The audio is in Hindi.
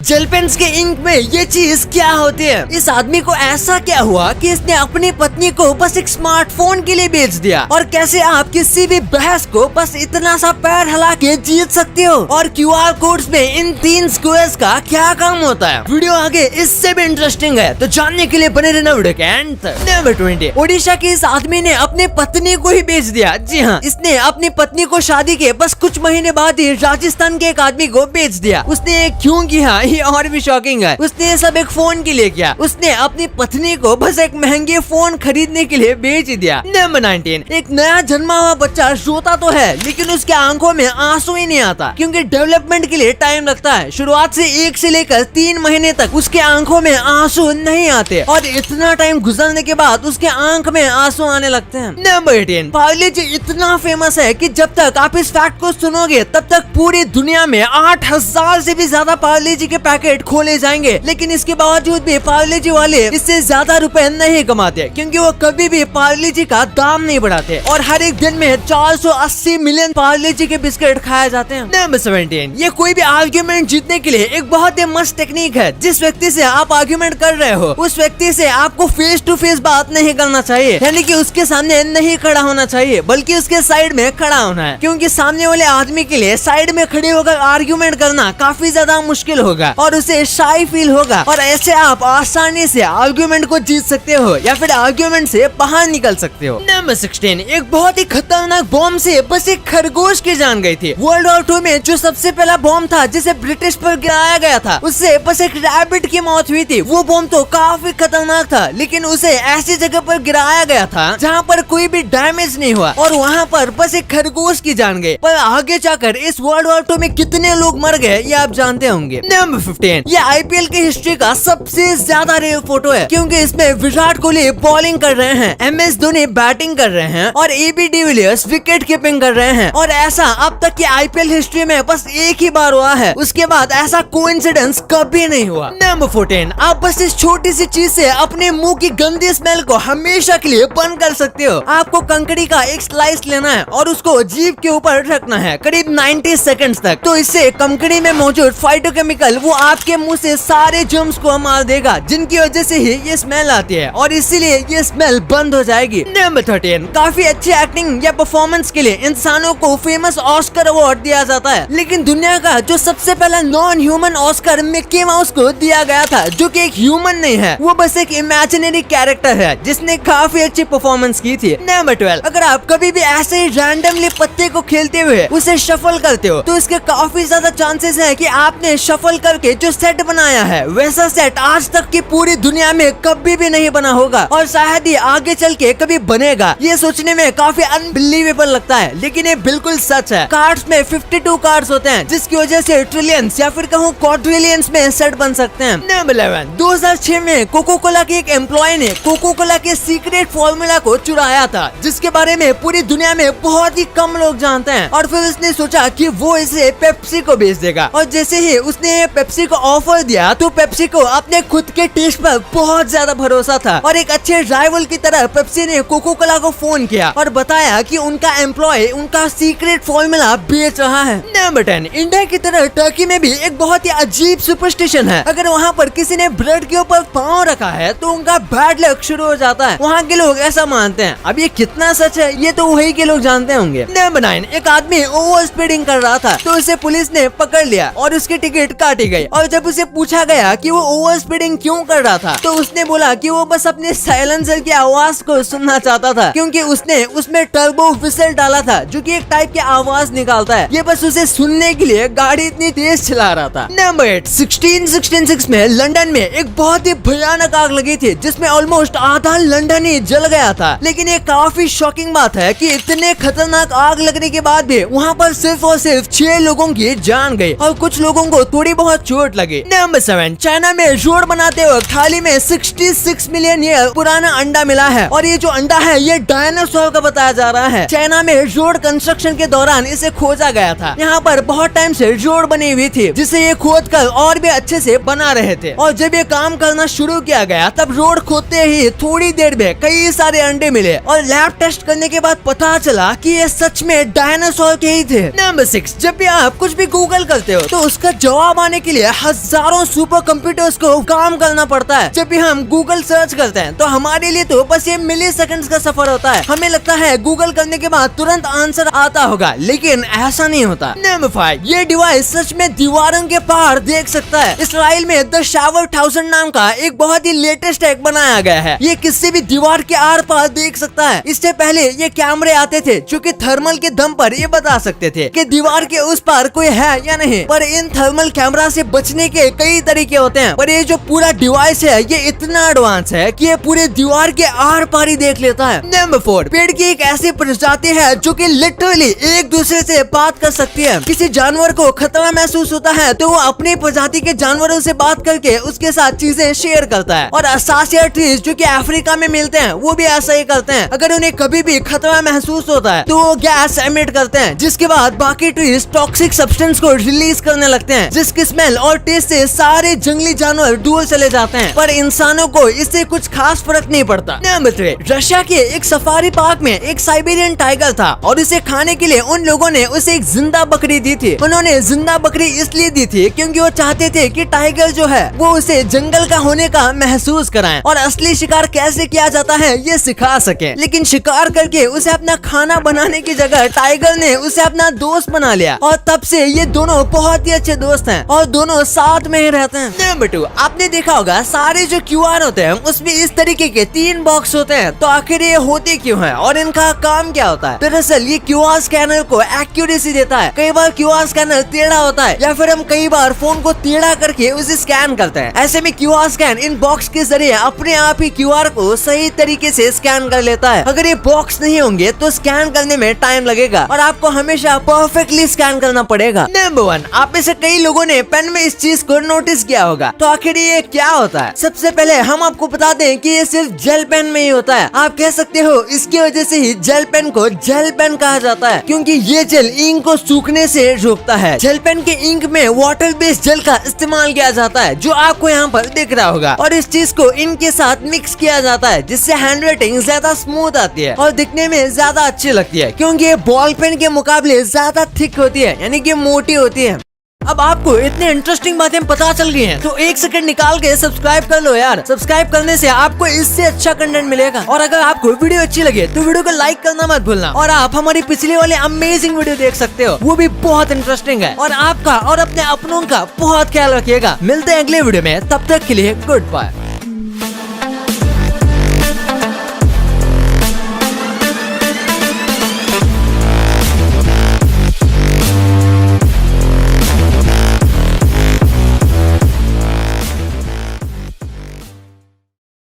जेल पेन्स के इंक में ये चीज क्या होती है? इस आदमी को ऐसा क्या हुआ कि इसने अपनी पत्नी को बस एक स्मार्टफोन के लिए बेच दिया? और कैसे आप किसी भी बहस को बस इतना सा पैर हिला के जीत सकते हो? और QR कोड्स में इन 3 स्क्वायर्स का क्या काम होता है? वीडियो आगे इससे भी इंटरेस्टिंग है, तो जानने के लिए बने रहना वीडियो के एंड तक। नंबर 20, ओडिशा के इस आदमी ने अपनी पत्नी को ही बेच दिया। जी हाँ, इसने अपनी पत्नी को शादी के बस कुछ महीने बाद ही राजस्थान के एक आदमी को बेच दिया। उसने क्यों किया ये और भी शॉकिंग है। उसने ये सब एक फोन के लिए किया। उसने अपनी पत्नी को बस एक महंगे फोन खरीदने के लिए बेच दिया। नंबर 19, एक नया जन्मा हुआ बच्चा रोता तो है लेकिन उसके आंखों में आंसू ही नहीं आता, क्योंकि डेवलपमेंट के लिए टाइम लगता है। शुरुआत से 1 से लेकर 3 महीने तक उसके आंखों में आंसू नहीं आते और इतना टाइम गुजरने के बाद उसके आंख में आंसू आने लगते हैं। नंबर 18, पार्ले जी इतना फेमस है कि जब तक आप इस फैक्ट को सुनोगे तब तक पूरी दुनिया में 8000 से भी ज्यादा पार्ले जी के पैकेट खोले जाएंगे, लेकिन इसके बावजूद भी पार्ले जी वाले इससे ज्यादा रुपए नहीं कमाते, क्योंकि वो कभी भी पार्ले जी का दाम नहीं बढ़ाते और हर एक दिन में 480 मिलियन पार्ले जी के बिस्किट खाए जाते हैं। नंबर 17, ये कोई भी आर्ग्यूमेंट जीतने के लिए एक बहुत ही मस्त टेक्निक है। जिस व्यक्ति से आप आर्ग्यूमेंट कर रहे हो उस व्यक्ति से आपको फेस टू फेस बात नहीं करना चाहिए, यानी कि उसके सामने नहीं खड़ा होना चाहिए बल्कि उसके साइड में खड़ा होना है, क्योंकि सामने वाले आदमी के लिए साइड में खड़े होकर आर्ग्यूमेंट करना काफी ज्यादा मुश्किल होगा और उसे शाई फील होगा, और ऐसे आप आसानी से आर्ग्यूमेंट को जीत सकते हो या फिर आर्ग्यूमेंट से बाहर निकल सकते हो। नंबर 16, एक बहुत ही खतरनाक बॉम्ब से बस एक खरगोश की जान गई थी। वर्ल्ड वॉर 2 में जो सबसे पहला बॉम्ब था जिसे ब्रिटिश पर गिराया गया था, उससे बस एक रैबिट की मौत हुई थी। वो बॉम्ब तो काफी खतरनाक था, लेकिन उसे ऐसी जगह पर गिराया गया था जहाँ पर कोई भी डैमेज नहीं हुआ और वहाँ पर बस एक खरगोश की जान गई। पर आगे जाकर इस वर्ल्ड वॉर 2 में कितने लोग मर गए ये आप जानते होंगे। नंबर 15, ये IPL की हिस्ट्री का सबसे ज्यादा रेयर फोटो है, क्योंकि इसमें विराट कोहली बॉलिंग कर रहे हैं, MS धोनी बैटिंग कर रहे हैं और AB डिविलियर्स विकेट कीपिंग कर रहे हैं। और ऐसा अब तक की IPL हिस्ट्री में बस एक ही बार हुआ है, उसके बाद ऐसा कोइंसिडेंस कभी नहीं हुआ। नंबर 14, आप बस इस छोटी सी चीज से अपने मुंह की गंदी स्मेल को हमेशा के लिए बंद कर सकते हो। आपको कंकड़ी का एक स्लाइस लेना है और उसको जीभ के ऊपर रखना है करीब 90 सेकंड्स तक, तो इससे कंकड़ी में मौजूद फाइटोकेमिकल वो आपके मुंह से सारे जर्म्स को मार देगा, जिनकी वजह से ही ये स्मेल आती है और इसीलिए ये स्मेल बंद हो जाएगी। नंबर 13, काफी अच्छी एक्टिंग या परफॉर्मेंस के लिए इंसानों को फेमस ऑस्कर अवार्ड दिया जाता है, लेकिन दुनिया का जो सबसे पहला non human Oscar Mickey mouse को दिया गया था, जो कि एक ह्यूमन नहीं है, वो बस एक इमेजिनरी कैरेक्टर है जिसने काफी अच्छी परफॉर्मेंस की थी। नंबर 12, अगर आप कभी भी ऐसे ही रैंडमली पत्ते को खेलते हुए उसे शफल करते हो तो इसके काफी ज्यादा चांसेस है कि आपने शफल करके जो सेट बनाया है वैसा सेट आज तक की पूरी दुनिया में कभी भी नहीं बना होगा और शायद ही आगे चल के कभी बनेगा। ये सोचने में काफी अनबिलीवेबल लगता है, लेकिन ये बिल्कुल सच है। कार्ड्स में 52 कार्ड्स होते हैं, जिसकी वजह से ट्रिलियंस या फिर कहूँ क्वाड्रिलियंस में सेट बन सकते हैं। नंबर 11, 2006 में कोको कोला के एक एम्प्लॉय ने कोको कोला के सीक्रेट फॉर्मूला को चुराया था, जिसके बारे में पूरी दुनिया में बहुत ही कम लोग जानते हैं, और फिर उसने सोचा कि वो इसे पेप्सी को बेच देगा। और जैसे ही उसने पेप्सी को ऑफर दिया तो पेप्सी को अपने खुद के टेस्ट पर बहुत ज्यादा भरोसा था और एक अच्छे राइवल की तरह पेप्सी ने कोको कोला को फोन किया और बताया कि उनका एम्प्लॉय उनका सीक्रेट फॉर्मूला बेच रहा है। नंबर 10, इंडिया की तरह टर्की में भी एक बहुत ही अजीब सुपरस्टिशन है। अगर वहाँ पर किसी ने ब्रेड के ऊपर पाँव रखा है तो उनका बैड लक शुरू हो जाता है। वहाँ के लोग ऐसा मानते हैं। अब ये कितना सच है ये तो वही के लोग जानते होंगे। नंबर 9, एक आदमी ओवर स्पीडिंग कर रहा था तो उसे पुलिस ने पकड़ लिया और उसकी टिकट काटी गई, और जब उसे पूछा गया कि वो ओवर स्पीडिंग क्यों कर रहा था तो उसने बोला कि वो बस अपने साइलेंसर की आवाज को सुनना चाहता था, क्योंकि उसने उसमें टर्बो व्हिसल डाला था जो कि एक टाइप की आवाज निकालता है। ये बस उसे सुनने के लिए गाड़ी इतनी तेज चला रहा था। नंबर 8, 1666 में लंदन में एक बहुत ही भयानक आग लगी थी जिसमें ऑलमोस्ट आधा लंदन ही जल गया था। लेकिन ये काफी शॉकिंग बात है कि इतने खतरनाक आग लगने के बाद भी वहाँ पर सिर्फ और सिर्फ 6 लोगों की जान गई और कुछ लोगों को थोड़ी बहुत चोट लगी। नंबर 7, चाइना में रोड बनाते वक्त थाली में 66 मिलियन ईयर पुराना अंडा मिला है, और ये जो अंडा है ये डायनासोर का बताया जा रहा है। चाइना में रोड कंस्ट्रक्शन के दौरान इसे खोजा गया था। यहाँ पर बहुत टाइम से रोड बनी हुई थी जिसे ये खोद कर और भी अच्छे से बना रहे थे, और जब ये काम करना शुरू किया गया तब रोड खोदते ही थोड़ी देर में कई सारे अंडे मिले और लैब टेस्ट करने के बाद पता चला कि ये सच में डायनासोर के ही थे। नंबर 6, जब भी आप कुछ भी गूगल करते हो तो उसका जवाब आने की के लिए हजारों सुपर कंप्यूटर्स को काम करना पड़ता है। जब भी हम गूगल सर्च करते हैं तो हमारे लिए तो बस ये मिली सेकंड्स का सफर होता है। हमें लगता है गूगल करने के बाद तुरंत आंसर आता होगा, लेकिन ऐसा नहीं होता। नंबर 5, ये डिवाइस सच में दीवारों के पार देख सकता है। इसराइल में द शावर 1000 नाम का एक बहुत ही लेटेस्ट हैक बनाया गया है। ये किसी भी दीवार के आर पार देख सकता है। इससे पहले ये कैमरे आते थे जो कि थर्मल के दम पर ये बता सकते थे कि दीवार के उस पार कोई है या नहीं। पर इन थर्मल कैमरा से बचने के कई तरीके होते हैं, पर ये जो पूरा डिवाइस है ये इतना एडवांस है कि ये पूरे दीवार के आर पार ही देख लेता है। नंबर 4, पेड़ की एक ऐसी प्रजाति है जो कि लिटरली एक दूसरे से बात कर सकती है। किसी जानवर को खतरा महसूस होता है तो वो अपनी प्रजाति के जानवरों से बात करके उसके साथ चीजें शेयर करता है। और असासिया ट्रीज जो कि अफ्रीका में मिलते हैं वो भी ऐसा ही करते हैं। अगर उन्हें कभी भी खतरा महसूस होता है तो वो गैस एमिट करते हैं, जिसके बाद बाकी ट्रीज टॉक्सिक सब्सटेंस को रिलीज करने लगते हैं, जिसकी स्मेल और टेस्ट से सारे जंगली जानवर दूर चले जाते हैं। पर इंसानों को इससे कुछ खास फर्क नहीं पड़ता। नंबर 3, रशिया के एक सफारी पार्क में एक साइबेरियन टाइगर था और इसे खाने के लिए उन लोगों ने उसे एक जिंदा बकरी दी थी। उन्होंने जिंदा बकरी इसलिए दी थी क्योंकि वो चाहते थे कि टाइगर जो है वो उसे जंगल का होने का महसूस कराएं और असली शिकार कैसे किया जाता है ये सिखा सके। लेकिन शिकार करके उसे अपना खाना बनाने की जगह टाइगर ने उसे अपना दोस्त बना लिया और तब से ये दोनों बहुत ही अच्छे दोस्त हैं और दोनों साथ में ही रहते हैं। नंबर 2, आपने देखा होगा सारे जो QR होते हैं उसमें इस तरीके के 3 बॉक्स होते हैं। तो आखिर ये होते क्यों हैं और इनका काम क्या होता है? दरअसल ये QR स्कैनर को एक्यूरेसी देता है। कई बार QR स्कैनर टेढ़ा होता है या फिर हम कई बार फोन को टेढ़ा करके उसे स्कैन करते हैं। ऐसे में QR स्कैन इन बॉक्स के जरिए अपने आप ही QR को सही तरीके से स्कैन कर लेता है। अगर ये बॉक्स नहीं होंगे तो स्कैन करने में टाइम लगेगा और आपको हमेशा परफेक्टली स्कैन करना पड़ेगा। नंबर 1, आप में से कई लोगों ने पेन में इस चीज को नोटिस किया होगा। तो आखिर ये क्या होता है? सबसे पहले हम आपको बता दें कि ये सिर्फ जेल पेन में ही होता है। आप कह सकते हो इसकी वजह से ही जेल पेन को जेल पेन कहा जाता है, क्योंकि ये जेल इंक को सूखने से रोकता है। जेल पेन के इंक में वाटर बेस्ड जेल का इस्तेमाल किया जाता है जो आपको यहाँ पर दिख रहा होगा और इस चीज को इंक के साथ मिक्स किया जाता है, जिससे हैंड राइटिंग ज्यादा स्मूथ आती है और दिखने में ज्यादा अच्छी लगती है, क्योंकि ये बॉल पेन के मुकाबले ज्यादा थिक होती है, यानी कि मोटी होती है। अब आपको इतने इंटरेस्टिंग बातें पता चल गई हैं, तो 1 सेकंड निकाल के सब्सक्राइब कर लो यार। सब्सक्राइब करने से आपको इससे अच्छा कंटेंट मिलेगा। और अगर आपको वीडियो अच्छी लगे तो वीडियो को लाइक करना मत भूलना। और आप हमारी पिछले वाले अमेजिंग वीडियो देख सकते हो, वो भी बहुत इंटरेस्टिंग है। और आपका और अपने अपनों का बहुत ख्याल रखिएगा। मिलते हैं अगले वीडियो में, तब तक के लिए गुड बाय।